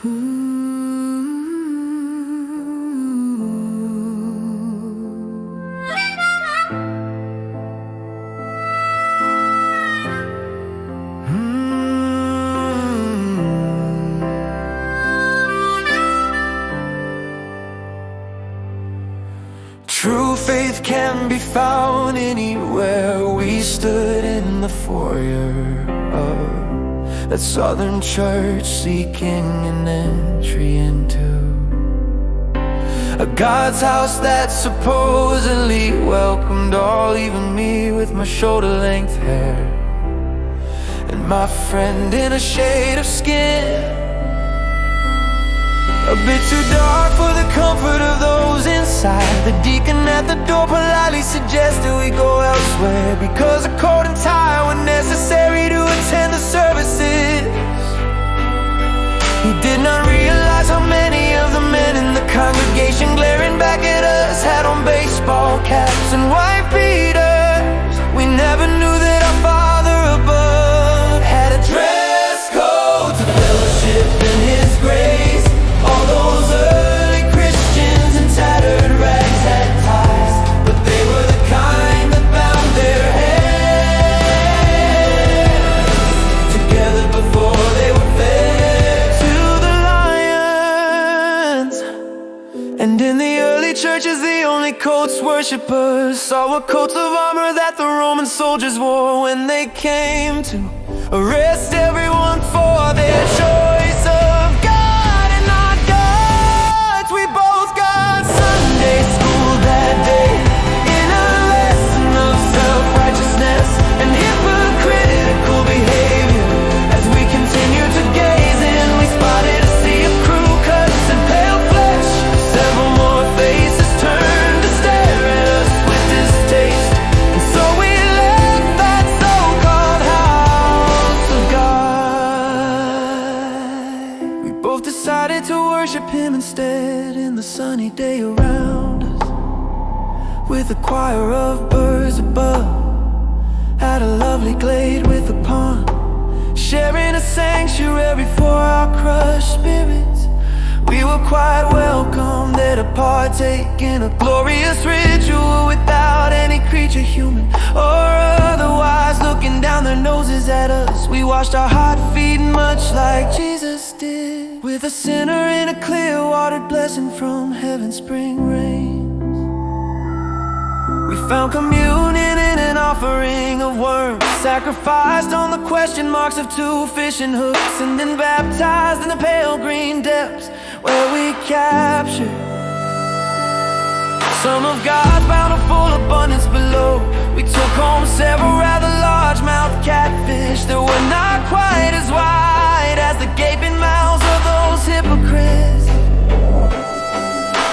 True faith can be found anywhere. We stood in the foyer of that southern church, seeking an entry into a God's house that supposedly welcomed all, even me with my shoulder-length hair and my friend in a shade of skin. A bit too dark for the comfort of those inside. The deacon at the door politely suggested we go elsewhere, because a coat and tie were necessary to attend the services. He did not realize how many of the men in the congregation glaring back at us had on baseball caps and wife beaters. We never knew that our Father above had a dress code to fellowship in His grace. All those early Christians in tattered rags had ties, but they were the kind that bound their heads together before they were fed to the lions. And in the early churches, the only coats worshippers saw were coats of armor that the Roman soldiers wore when they came to arrest everyone for their choice of Him instead in the sunny day around us, with a choir of birds above, at a lovely glade with a pond, sharing a sanctuary for our crushed spirits. We were quite welcome there to partake in a glorious ritual without any creature, human or otherwise, looking down their noses at us. We washed our hot feet much like Jesus did, with a sinner in a clear-watered blessing from heaven's spring rains. We found communion in an offering of worms, sacrificed on the question marks of 2 fishing hooks, and then baptized in the pale green depths where we captured some of God's bountiful abundance below. We took home several rather large-mouthed catfish that were not quite as wide as the gaping mouths of those hypocrites.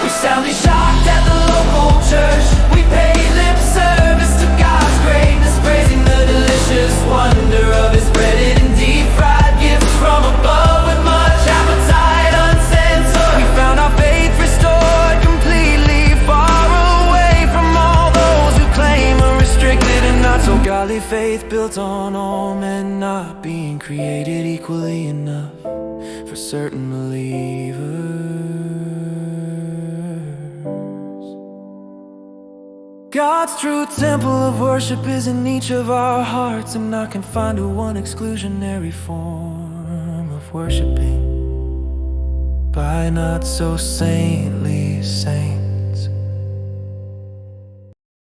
We soundly shocked at the local church. We paid lip service to God's greatness, praising the delicious wonder of His breaded and deep-fried gifts from above with much appetite uncensored. We found our faith restored completely, far away from all those who claim a restricted and not so godly faith built on all men not being created equally enough for certain believers. God's true temple of worship is in each of our hearts, and not confined to one exclusionary form of worshiping by not so saintly saints.